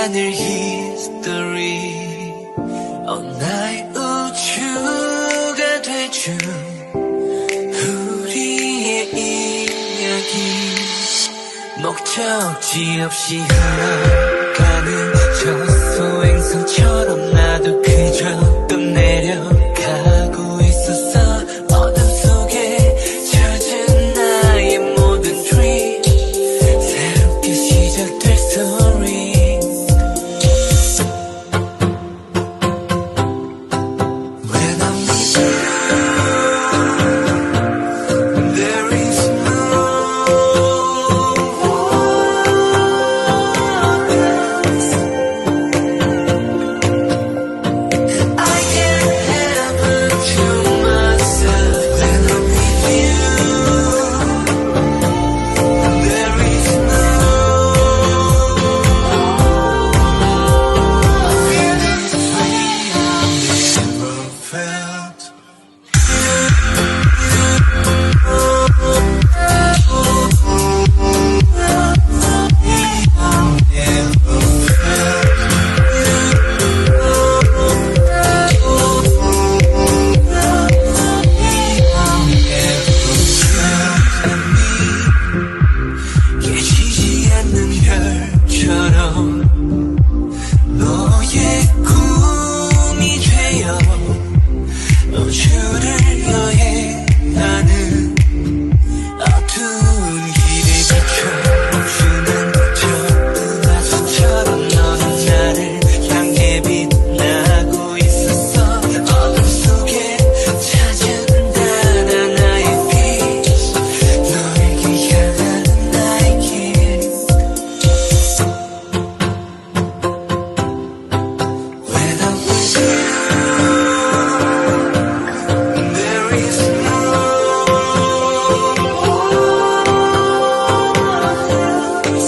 않을 history. 나의 우주가 돼준 우리의 이야기. 목적지 없이 흘러가는 저 소행성처럼 나도 그저 떠내려가고 있었어. 어둠 속에 젖은 나의 모든 dream, 새롭게 시작될 story. When I'm with you, there is no words. I can't help but to myself. When I'm with you, there is no feelings I never felt. 깨지지 않는 별처럼 너의 꿈이 되어 우주를 여행하는 어두운 길을 비춰주는 저 은하수처럼 너는 나를 향해 빛나고 있었어. 어둠 속에 찾은 단 하나의 빛, 너에게 향하는 나의 길. When I'm with you, there is no words.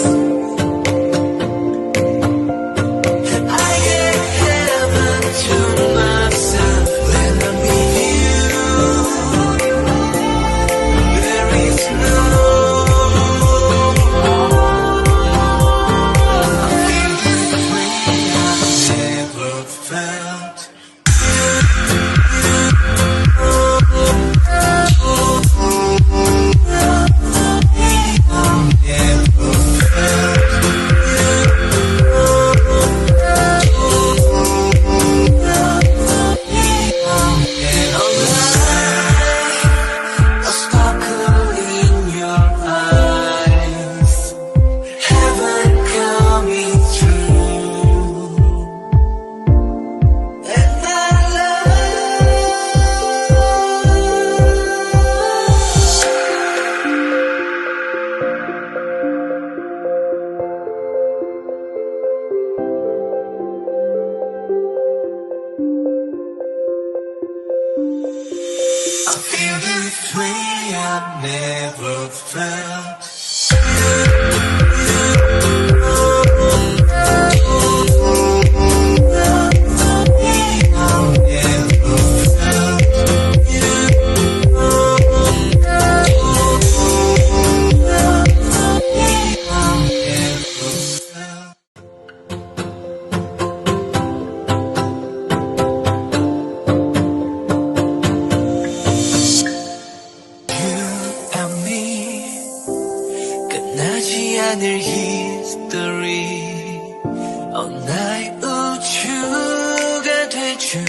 I can't help but to myself. When I'm with you, there is no feelings I never felt. A sparkle in your eyes, heaven coming through, and I love. I feel this way I've never felt. 끝나지 않을 history. 나의 우주가 돼준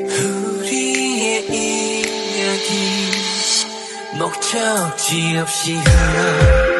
우리의 이야기. 목적지 없이 흘러